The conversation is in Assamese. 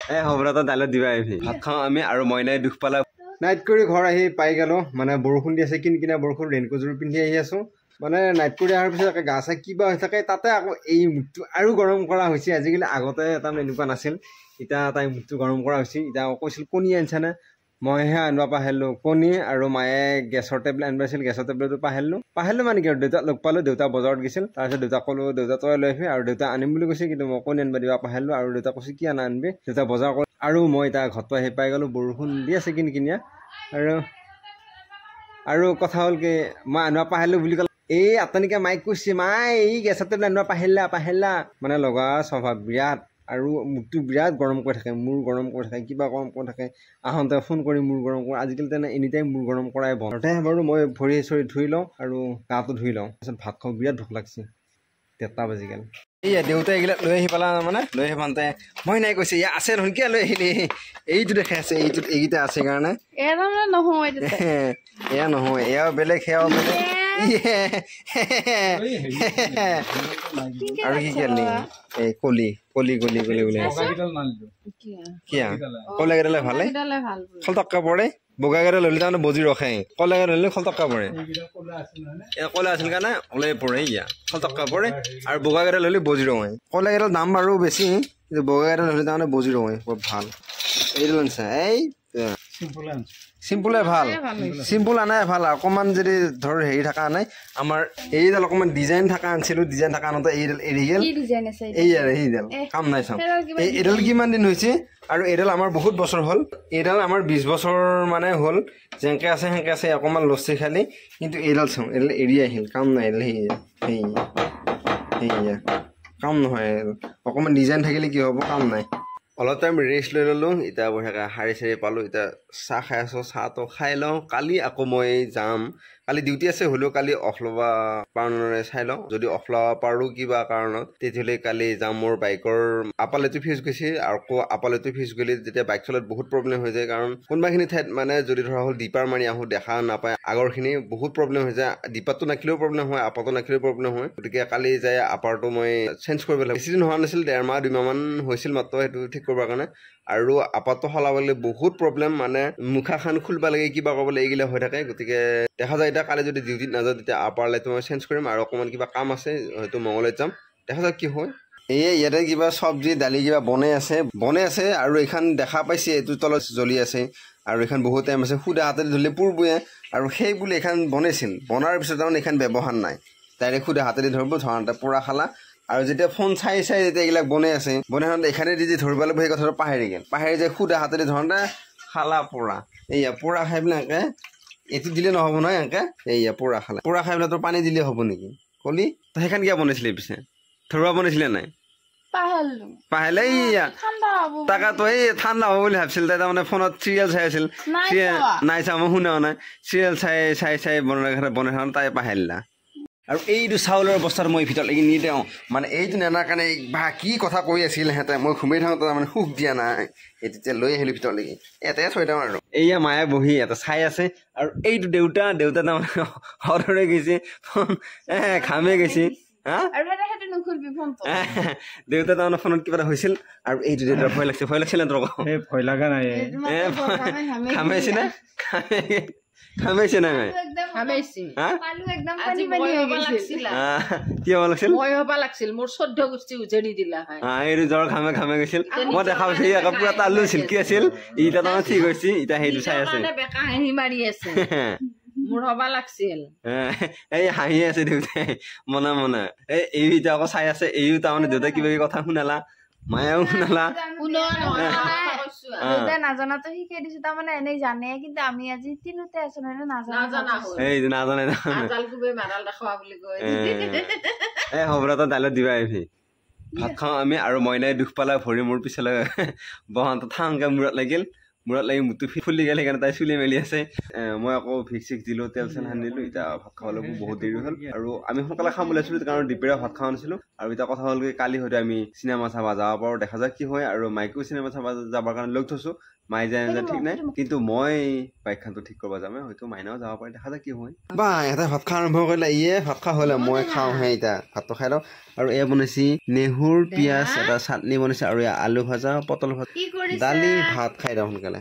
হবৰাত দাইলত দিবা আহিবি ভাত খাওঁ আমি আৰু মইনাই দুখ পালা নাইট কৰি ঘৰ আহি পাই গেলো মানে বৰষুণ দি আছে কিনকিনা বৰষুণ ৰেইনকোটযোৰ পিন্ধি আহি আছো মানে নাইট কৰি অহাৰ পিছত গা চা কিবা হৈ থাকে তাতে আকৌ এই মুখটো আৰু গৰম কৰা হৈছে আজিকালি আগতে এটা এনেকুৱা নাছিল এতিয়া তাই মুখটো গৰম কৰা হৈছে এতিয়া কৈছিল কণী আনিছানে মইহে আনিব পাহৰিলোঁ কণী আৰু মায়ে গেছৰ টেবলেট আনিব আছিল গেছৰ টেবলেটটো পাহৰিলোঁ মানে কি আৰু দেউতাক লগ পালোঁ দেউতা বজাৰত গৈছিল তাৰপিছত দেউতাক ক'লোঁ দেউতা তই লৈ আহিবি আৰু দেউতা আনিম বুলি কৈছে কিন্তু মই কণী আনিব দিব পাহৰিলোঁ আৰু দেউতাক কৈছে কি আনিবি দেউতা বজাৰ কৰি আৰু মই এতিয়া ঘৰটো আহি পাই গ'লোঁ বৰষুণ দি আছে কিনকিনীয়া আৰু কথা হ'ল কি মই আনিব পাহৰিলোঁ বুলি ক'লে এই আটানিকে মাইক কৈছে মাই এই গেছৰ টেবলেট আনিব পাহৰিলা মানে লগা স্বভাৱ বিৰাট আৰু মুখটো বিৰাট গৰম কৰি থাকে মূৰ গৰম কৰি থাকে কিবা গৰম কৰি থাকে আহোঁতে ফোন কৰি মূৰ গৰম কৰে আজিকালি তেনে এনি টাইম মূৰ গৰম কৰাই বন্ধ বাৰু মই ভৰি চৰি ধুই লওঁ আৰু গাটো ধুই লওঁ তাৰপিছত ভাত খাওঁ বিৰাট ভোক লাগিছে 3টা বাজি গ'ল এইয়া দেউতাই এইবিলাক লৈ আহি পালা মানে লৈ আহি পাওঁতে মই নাই কৈছে ইয়া আছে নহয় কিয় লৈ আহিলি এইটো দেখাই আছে এইকেইটা আছে কাৰণে এয়া নহয় এয়াও বেলেগ সেয়াও বেলেগ আৰু কি কিনিলি এই কলি বুলি কিয়া কলাকেইডালে ভালে খলটক্কা পৰে বগাকেইডাল ল'লে তাৰমানে বজি ৰখে কলাকেইডাল ল'লে খলটক্কা পৰে কলা আছিল কাৰণে ওলাই পৰে ইয়া খলটক্কা পৰে আৰু বগাকেইডাল ল'লে বজি ৰখে কলাকেইডাল দাম বাৰু বেছি কিন্তু বগাকেইডাল হ'লে তাৰমানে বজি ৰখে বৰ ভাল এইডাল আনিছা এই চিম্পুলে ভাল চিম্পুল আনাই ভাল অকণমান যদি ধৰ হেৰি থকা আনাই আমাৰ এইডাল অকণমান ডিজাইন থকা আনিছিলোঁ ডিজাইন থকা আনোতে এইডাল এৰি গ'ল এইডাল কাম নাই চাওঁ এইডাল কিমান দিন হৈছে আৰু এইডাল আমাৰ বহুত বছৰ হ'ল এইডাল আমাৰ 20 বছৰ মানে হ'ল যেনেকৈ আছে সেনেকৈ আছে অকণমান লচি খালি কিন্তু এইডাল চাওঁ এইডাল এৰি আহিল কাম নাই এইডাল সেয়া কাম নহয় অকণমান ডিজাইন থাকিলে কি হ'ব কাম নাই অলপ টাইম ৰেষ্ট লৈ ল'লোঁ এতিয়া বঢ়িয়াকৈ শাৰী চাৰী পালোঁ এতিয়া চাহ খাই আছোঁ চাহটো খাই লওঁ কালি আকৌ মই যাম কালি ডিউটি আছে হ'লেও কালি অফ ল'ব পাৰোঁ চাই লওঁ যদি অফ ল'ব পাৰোঁ কিবা কাৰণত তেতিয়াহ'লে কালি যাম মোৰ বাইকৰ আপালেটো ফিউজ গৈছে আৰু আকৌ আপালেটো ফিউজ গ'লে যেতিয়া বাইক চলাত বহুত প্ৰব্লেম হৈ যায় কাৰণ কোনোবাখিনি ঠাইত মানে যদি ধৰা হ'ল ডিপাৰ মাৰি আহোঁ দেখা নাপায় আগৰখিনি বহুত প্ৰব্লেম হৈ যায় ডিপাৰটো নাখিলেও প্ৰব্লেম হয় আপাৰটো নাখিলেও প্ৰব্লেম হয় গতিকে কালি যায় আপাৰটো মই চেঞ্জ কৰিব লাগিব বেছি দিন হোৱা নাছিল 1.5 মাহ 2 মাহমান হৈছিল মাত্ৰ সেইটো ঠিক কৰিবৰ কাৰণে আৰু আপাৰটো সলাবলৈ বহুত প্ৰব্লেম মানে মুখাখন খুলিব লাগে কিবা কৰিব লাগে এইগিলা হৈ থাকে গতিকে দেখা যায় এতিয়া কালি যদি ডিউটিত নাযাওঁ তেতিয়া আপাৰ লাইটটো মই চেঞ্জ কৰিম আৰু অকণমান কিবা কাম আছে হয়তো মঙলবাৰত যাম দেখা যাওক কি হয় ইয়াতে কিবা চব্জি দালি কিবা বনাই আছে আৰু এইখন দেখা পাইছে এইটো তলত জ্বলি আছে আৰু এইখন বহুত টাইম আছে সুদা হাতেৰে ধৰিলে পুৰবয়ে আৰু সেই বুলি এইখন বনাইছিল বনাৰ পিছত তাৰমানে এইখন ব্যৱহাৰ নাই ডাইৰেক্ট সুদা হাতেৰে ধৰিব ধৰণতে পুৰা খালা আৰু যেতিয়া ফোন চাই যেতিয়া এইবিলাক বনাই আছে বনাই এইখানে যদি ধৰিব লাগিব সেই কথাটো পাহৰি যায় সুদা হাতেৰে ধৰণতে খালা পুৰা এইয়া পুৰা খাই পেলাই এনেকৈ এইটো দিলে নহ'ব নহয় এনেকৈ এইয়া পুৰা খাই পেলাই তোৰ পানী দিলে হ'ব নেকি কলি তই সেইখন কিয় বনাইছিলি পিছে থৰুৱা বনাইছিলে নাই পাহৰিলে এইয়া তাকে তই এই ঠাণ্ডা হ'ব বুলি ভাবিছিল তাই তাৰমানে ফোনত চিৰিয়েল চাই আছিল নাই চা মই শুনাও নাই চিৰিয়েল চাই বনাই তাই পাহৰিলা আৰু এইটো চাউলৰ বস্তাটো মই ভিতৰত লাগি নিদিওঁ মানে এইটো নেনাৰ কাৰণে বা কি কথা কৈ আছিল সিহঁতে মই ঘুমাই থাকোঁতে তাৰমানে সুখ দিয়া নাই এই তেতিয়া লৈ আহিলোঁ ভিতৰত লাগি এটাই থৈ দিওঁ আৰু এইয়া মায়ে বহি এটা চাই আছে আৰু এইটো দেউতা তাৰমানে সদৰে গৈছে খামে গৈছে দেউতা তাৰমানে ফোনত কিবা এটা হৈছিল আৰু এইটো দেউতাৰ ভয় লাগিছিল ভয় লগা নাই খামাইছে নে খামাইছে নাই কি হ'ব লাগিছিল মোৰ 14 গোষ্ঠী উজৰি দিলা এইটো জ্বৰ খামে গৈছিল মই দেখা পাইছো আকৌ পুৰা তালু চিল্কি আছিল ইটা তাৰমানে ঠিক হৈছে ইটা সেইটো চাই আছে মোৰ হবা লাগছিল এই হাঁহি আছে দেউতাই মনে এই এতিয়া আকৌ চাই আছে এইও তাৰমানে দেউতাই কিবা কিবি কথা শুনালা মায়েও শুনালা নাজানাতো শিকাই দিছো তাৰমানে এনেই জানে কিন্তু আমি আজি তিনিতে আছো হবৰাত দাইলত দিবা আহিবি ভাত খাওঁ আমি আৰু মইনাই দুখ পালা ভৰি মোৰ পিছলৈ বহান্ত থাংকে মূৰত লাগিল মূৰত লাগি মুটটো ফুলি গ'ল সেইকাৰণে তাই চুলি মেলি আছে মই আকৌ ভিক্স দিলোঁ তেল চেল সানিলোঁ এতিয়া ভাত খাবলৈ বহুত দেৰি হ'ল আৰু আমি সোনকালে খাম বুলি আছিলোঁ কাৰণ দুপৰীয়া ভাত খোৱা নাছিলোঁ আৰু এতিয়া কথা হ'ল কি কালি হয়তো আমি চিনেমা চাব যাব পাৰোঁ দেখা যায় কি হয় আৰু মাইকো চিনেমা চাব যাবৰ কাৰণে লগ থৈছোঁ মাই যায় ঠিক নাই কিন্তু মই বাইকখনটো ঠিক কৰিব যাম হয়তো মাইনাও যাব পাৰে দেখা যায় কি হয় বা এটা ভাত খোৱা আৰম্ভ কৰিলে ইয়ে ভাত খোৱা হ'লে মই খাওঁহে এতিয়া ভাতটো খাই লওঁ আৰু এয়া বনাইছি নেহুৰ পিঁয়াজ এটা চাটনি বনাইছে আৰু আলু ভাজা পটল ভাজা দালি ভাত খাই দিওঁ সোনকালে